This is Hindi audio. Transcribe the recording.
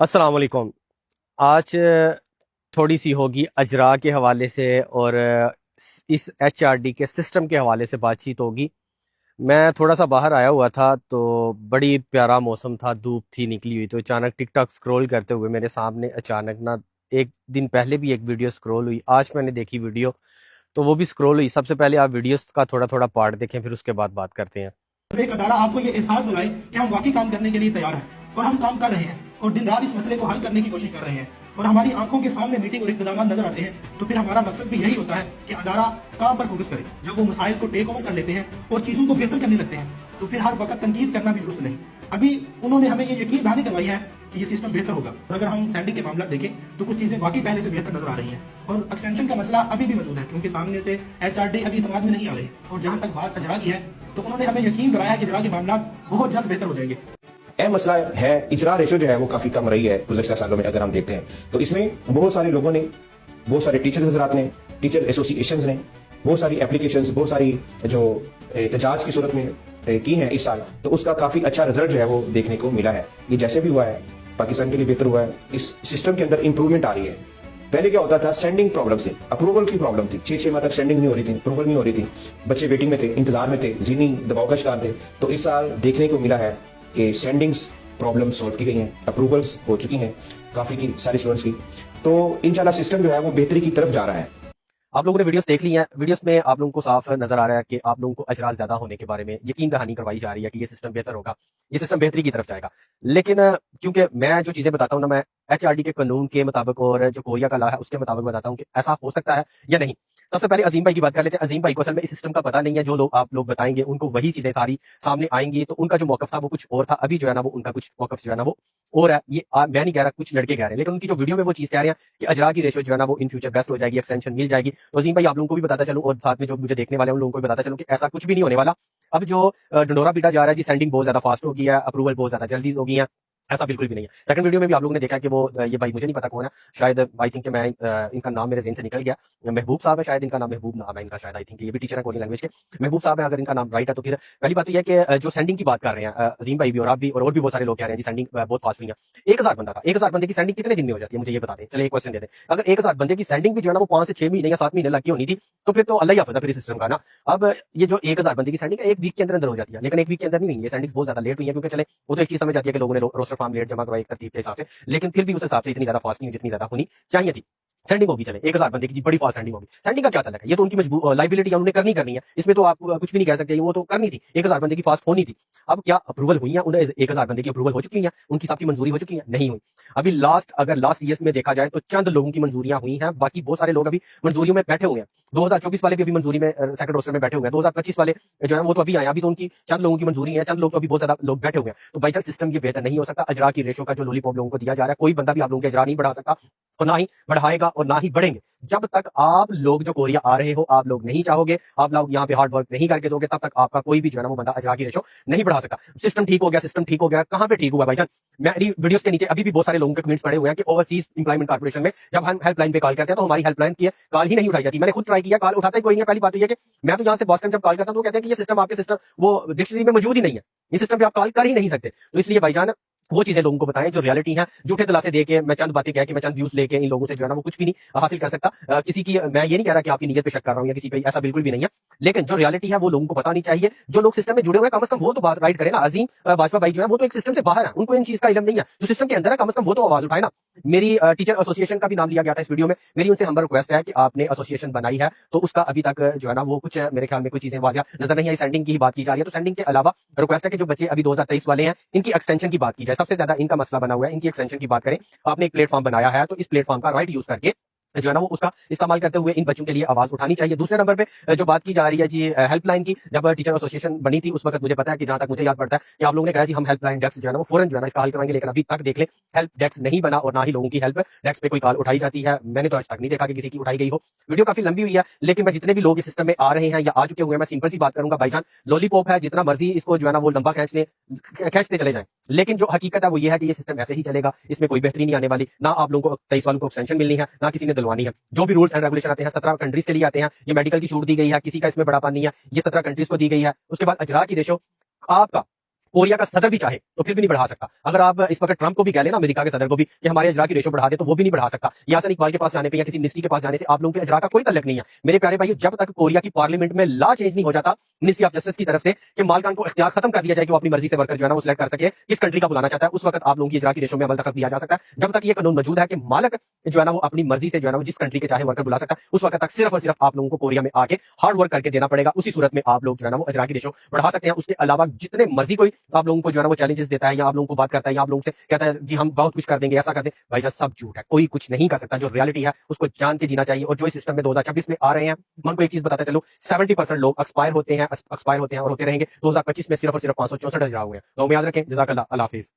अस्सलाम वालेकुम। आज थोड़ी सी होगी अजरा के हवाले से और इस एचआरडी के सिस्टम के हवाले से बातचीत होगी। मैं थोड़ा सा बाहर आया हुआ था तो बड़ी प्यारा मौसम था, धूप थी निकली हुई, तो अचानक टिकटॉक स्क्रॉल करते हुए मेरे सामने अचानक ना एक दिन पहले भी एक वीडियो स्क्रॉल हुई, आज मैंने देखी वीडियो तो वो भी स्क्रॉल हुई। सबसे पहले आप वीडियोस का थोड़ा थोड़ा पार्ट देखें, फिर उसके बाद बात करते हैं। एक अदारा आपको ये एहसास दिलाए कि हम वाकई काम करने के लिए तैयार हैं और हम काम कर रहे हैं और दिन रात इस मसले को हल करने की कोशिश कर रहे हैं और हमारी आंखों के सामने मीटिंग और इक़दाम नजर आते हैं, तो फिर हमारा मकसद भी यही होता है कि अदारा काम पर फोकस करे। जब वो मसाइल को टेक ओवर कर लेते हैं और चीजों को बेहतर करने लगते हैं तो फिर हर वक्त तनकीद करना भी दुरुस्त नहीं। अभी उन्होंने हमें ये यकीन दहानी करवाई है कि ये सिस्टम बेहतर होगा और अगर हम सैंडिंग के मामला देखें तो कुछ चीजें वाकई पहले से बेहतर नजर आ रही हैं और एक्सटेंशन का मसला अभी भी मौजूद है क्योंकि सामने से एचआरडी अभी इतमाद में नहीं आ रही। और जहां तक बात अजरा की है तो उन्होंने हमें यकीन दिलाया कि अजरा के मामला बहुत जल्द बेहतर हो जाएंगे। अहम मसला है इजरा रेशो जो है वो काफी कम रही है गुज़श्ता सालों में। अगर हम देखते हैं तो इसमें बहुत सारे लोगों ने, बहुत सारे टीचर हजरात ने, टीचर एसोसिएशंस ने बहुत सारी एप्लीकेशंस, बहुत सारी जो एहतजाज की सूरत में की हैं इस साल, तो उसका काफी अच्छा रिजल्ट जो है वो देखने को मिला है। ये जैसे भी हुआ है पाकिस्तान के लिए बेहतर हुआ है। इस सिस्टम के अंदर इंप्रूवमेंट आ रही है। पहले क्या होता था, सेंडिंग प्रॉब्लम थी, अप्रूवल की प्रॉब्लम थी, 6 माह तक सेंडिंग नहीं हो रही थी, अप्रूवल नहीं हो रही थी, बच्चे वेटिंग में थे, इंतजार में थे, ज़हनी दबाव का शिकार थे। तो इस साल देखने को मिला है कि सेंडिंग्स प्रॉब्लम सॉल्व की गई हैं, अप्रूवल्स हो चुकी हैं काफी की सारी स्टूडेंट्स की। तो इंशाल्लाह सिस्टम जो है वो बेहतरी की तरफ जा रहा है। आप लोगों ने वीडियोस देख ली हैं, वीडियोस में आप लोगों को साफ नजर आ रहा है कि आप लोगों को अजरास ज्यादा होने के बारे में यकीन दहानी करवाई जा रही है कि ये सिस्टम बेहतर होगा, ये सिस्टम बेहतरी की तरफ जाएगा। लेकिन क्योंकि मैं जो चीजें बताता हूँ ना, मैं एचआरडी के कानून के मुताबिक और जो कोरिया का लॉ है उसके मुताबिक बताता हूँ कि ऐसा हो सकता है या नहीं। सबसे पहले अजीम भाई की बात कर लेते हैं। अजीम भाई को असल में इस सिस्टम का पता नहीं है, जो लोग आप लोग बताएंगे उनको वही चीजें सारी सामने आएंगी। तो उनका जो मौकफ था वो कुछ और था, अभी जो है ना वो उनका कुछ मौकफ जो है ना वो और है। ये मैं नहीं कह रहा, कुछ लड़के कह रहे हैं, लेकिन उनकी जो वीडियो में वो चीज कह रहे हैं कि अजरा की रेशो जो है ना वो इन फ्यूचर बेस्ट हो जाएगी, एक्सटेंशन मिल जाएगी। तो अजीम भाई आप लोगों को भी बताता चलूं और साथ में जो मुझे देखने वाले हैं उन लोगों को भी बताता चलूं कि ऐसा कुछ भी नहीं होने वाला। अब जो डंडोरा पीटा जा रहा है जी, सेंडिंग बहुत ज्यादा फास्ट हो गई है, अप्रूवल बहुत ज्यादा जल्दी हो गई है, ऐसा बिल्कुल भी नहीं है। सेकंड वीडियो में भी आप लोगों ने देखा कि वो ये भाई मुझे नहीं पता कौन है, शायद आई थिंक मैं इनका नाम मेरे ज़हन से निकल गया, महबूब साहब है शायद, इनका नाम महबूब नाम है इनका शायद, आई थिंक ये भी टीचर है कोरियन लैंग्वेज के, महबूब साहब है अगर इनका नाम राइट है। तो फिर पहली बात तो यह है कि जो सेंडिंग की बात कर रहे हैं अजीम भाई भी और आप भी और भी बहुत सारे लोग कह रहे हैं जी सेंडिंग बहुत फास्ट हुई है। 1000 बंदा था, 1000 बंदे की सेंडिंग कितने दिन में हो जाती है मुझे ये बता दें। चलिए एक क्वेश्चन दे दें, अगर 1000 बंदे की सेंडिंग भी जो है ना वो 5 से 6 महीने या 7 महीने लग की होनी थी तो फिर तो अल्लाह ही हाफ़िज़ है फिर इस सिस्टम का ना। अब ये जो 1000 बंदे की सेंडिंग है 1 वीक के अंदर अंदर हो जाती है, लेकिन 1 वीक के अंदर नहीं हुई, ये सेंडिंग्स बहुत ज्यादा लेट हुई है। क्योंकि चले वो तो एक चीज समझ जाती है कि लोगों ने रोस्टर फॉर्म लेट जमा करवाए एक तरतीब के हिसाब से, लेकिन फिर भी उस हिसाब से इतनी ज्यादा फास्ट नहीं हुई जितनी ज्यादा होनी चाहिए थी। सेंडिंग होगी, चले 1000 बंदे की बड़ी फास्ट सेंडिंग होगी। सेंडिंग का क्या तलक है, ये तो उनकी लाइबिलिटी है, उन्होंने करनी करनी है, इसमें तो आप कुछ भी नहीं कह सकते, वो तो करनी थी, 1000 बंदे की फास्ट होनी थी। अब क्या अप्रूवल हुई है, उन्हें 1000 बंदे की अप्रूवल हो चुकी है, उनकी सबकी मंजूरी हो चुकी है? नहीं हुई। अभी अगर लास्ट ईयर्स में देखा जाए तो चंद लोगों की मंजूरियां हुई हैं, बाकी बहुत सारे लोग अभी मंजूरियों में बैठे हुए हैं। 2024 वाले भी अभी मंजूरी में सेकंड रोस्टर में बैठे हुए हैं, 2025 वाले जो है वो तो अभी आए, अभी तो उनकी चंद लोगों की मंजूरी है, चंद लोग तो अभी बहुत ज्यादा लोग बैठे हुए हैं। तो बाई चांस सिस्टम ये बेहतर नहीं हो सकता। अजरा की रेशो का जो लॉलीपॉप लोगों को दिया जा रहा है, कोई बंदा भी आप लोगों के अजरा नहीं बढ़ा सकता और ना ही बढ़ाएगा और ना ही बढ़ेंगे। जब तक आप लोग जो कोरिया आ रहे हो, आप लोग नहीं चाहोगे, आप लोग यहाँ पे हार्ड वर्क नहीं करके दोगे, तब तक आपका कोई भी जो है ना वो बंदा अजरा की रेशो नहीं बढ़ा सकता। सिस्टम ठीक हो गया, सिस्टम ठीक हो गया, कहां पे ठीक हुआ भाईजान? मेरी वीडियोस के नीचे अभी भी बहुत सारे लोगों के कमेंट्स पड़े हुए हैं कि ओवरसीज इंप्लॉयमेंट कॉर्पोरेशन में जब हम हेल्पलाइन पे कॉल करते हैं तो हमारी हेल्पलाइन की कॉल ही नहीं उठाई जाती। मैंने खुद ट्राई किया, कॉल उठाता ही कोई नहीं। पहली बात तो ये कि मैं तो यहाँ से बॉस्टन जब कॉल करता हूँ तो कहते हैं कि ये सिस्टम आपके सिस्टम वो डिक्शनरी में मौजूद ही नहीं है, ये सिस्टम पे आप कॉल कर ही नहीं सकते। तो इसलिए भाईजान वो चीजें लोगों को बताएं जो रियलिटी है। झूठे दिलासे दे के मैं चंद बातें कह के मैं चंद व्यूज लेके इन लोगों से जो है ना वो कुछ भी नहीं हासिल कर सकता। किसी की मैं ये नहीं कह रहा कि आपकी नीयत पे शक कर रहा हूँ या किसी पे, ऐसा बिल्कुल भी नहीं है। लेकिन जो रियलिटी है वो लोगों को पता नहीं चाहिए। जो लोग सिस्टम में जुड़े हुए हैं कम से कम वो तो बात राइट करें ना। अजीम बाजवा भाई जो है वो तो एक सिस्टम से बाहर है, उनको इन चीज का इल्म नहीं है। जो सिस्टम के अंदर है कम से कम वो तो आवाज उठाए ना। मेरी टीचर एसोसिएशन का भी नाम लिया गया था इस वीडियो में। मेरी उनसे हम्बल रिक्वेस्ट है कि आपने एसोसिएशन बनाई है तो उसका अभी तक जो है ना वो कुछ मेरे ख्याल में कोई चीजें वाजिया नजर नहीं आई। सेंडिंग की ही बात की जा रही है, तो सेंडिंग के अलावा रिक्वेस्ट है कि जो बच्चे अभी 2023 वाले हैं इनकी एक्सटेंशन की बात की जाए। सबसे ज्यादा इनका मसला बना हुआ है, इनकी एक्सटेंशन की बात करें। आपने एक प्लेटफॉर्म बनाया है तो इस प्लेटफॉर्म का राइट यूज करके जो है ना वो उसका इस्तेमाल करते हुए इन बच्चों के लिए आवाज उठानी चाहिए। दूसरे नंबर पे जो बात की जा रही है जी हेल्पलाइन की, जब टीचर एसोसिएशन बनी थी उस वक्त मुझे पता है कि जहां तक मुझे याद पड़ता है कि आप लोगों ने कहा जी हम हेल्पलाइन डेस्क जो है ना वो फौरन जो है ना इसका हल करवाएंगे, लेकिन अभी तक देख ले हेल्प डेस्क नहीं बना और ना ही लोगों की हेल्प डेस्क पे कोई कॉल उठाई जाती है। मैंने तो आज तक नहीं देखा कि किसी की उठाई गई हो। वीडियो काफी लंबी हुई है, लेकिन मैं जितने भी लोग इस सिस्टम में आ रहे हैं या आ चुके हुए हैं मैं सिंपल सी बात करूंगा भाईजान, लॉलीपॉप है, जितना मर्जी इसको जो है ना वो लंबा खींचते चले जाए, लेकिन जो हकीकत है वो ये है कि ये सिस्टम ऐसे ही चलेगा, इसमें कोई बेहतरी नहीं आने वाली। ना आप लोगों को 23 वालों को एक्सटेंशन मिलनी है, ना किसी ने दिलवानी है। जो भी रूल्स एंड रेगुलेशन आते हैं 17 कंट्रीज के लिए आते हैं। ये मेडिकल की छूट दी गई है, किसी का इसमें बड़ा पानी है, ये 17 कंट्रीज को दी गई है। उसके बाद अजरा की रेशो आपका कोरिया का सदर भी चाहे तो फिर भी नहीं बढ़ा सकता। अगर आप इस वक्त ट्रंप को भी कह लेना, अमेरिका के सदर को भी, कि हमारे अजरा की रेशो बढ़ा दे, तो वो भी नहीं बढ़ा सकता। यासन इकबाल के पास जाने पे या किसी मिनिस्ट्री के पास जाने से आप लोगों के अजरा का कोई तल्लुक नहीं है। मेरे प्यारे भाइयों, जब तक कोरिया की पार्लियामेंट में लॉ चेंज नहीं हो जाता मिनिस्ट्री ऑफ जस्टिस की तरफ से कि मालकान को इख्तियार खत्म कर दिया जाए कि वो अपनी मर्जी से वर्कर जो है ना वो सिलेक्ट कर सके किस कंट्री का बुलाना चाहता है, उस वक्त आप लोगों की अजरा की रेशो में अमल दखल दिया जा सकता है। जब तक ये कानून मौजूद है कि मालक जो है ना वो अपनी मर्जी से जो है ना वो जिस कंट्री के चाहे वर्कर बुला सकता है, उस वक्त तक सिर्फ और सिर्फ आप लोगों को कोरिया में आके हार्ड वर्क करके देना पड़ेगा। उसी सूरत में आप लोग जो है ना वो अजरा की रेशो बढ़ा सकते हैं। उसके अलावा जितने मर्जी कोई आप लोगों को जो है ना वो चैलेंजेस देता है या आप लोगों को बात करता है या आप लोगों से कहता है जी हम बहुत कुछ कर देंगे, ऐसा कर दें, भाई साहब सब झूठ है, कोई कुछ नहीं कर सकता। जो रियलिटी है उसको जान के जीना चाहिए। और जो इस सिस्टम में 2026 में आ रहे हैं, मैं उनको एक चीज बताता चलो, 70% लोग एक्सपायर होते हैं और होते रहेंगे। 2025 में सिर्फ और सिर्फ 564 अजरा हुए हैं। तो याद रखें। जज़ाकल्लाह, अल्लाह हाफिज।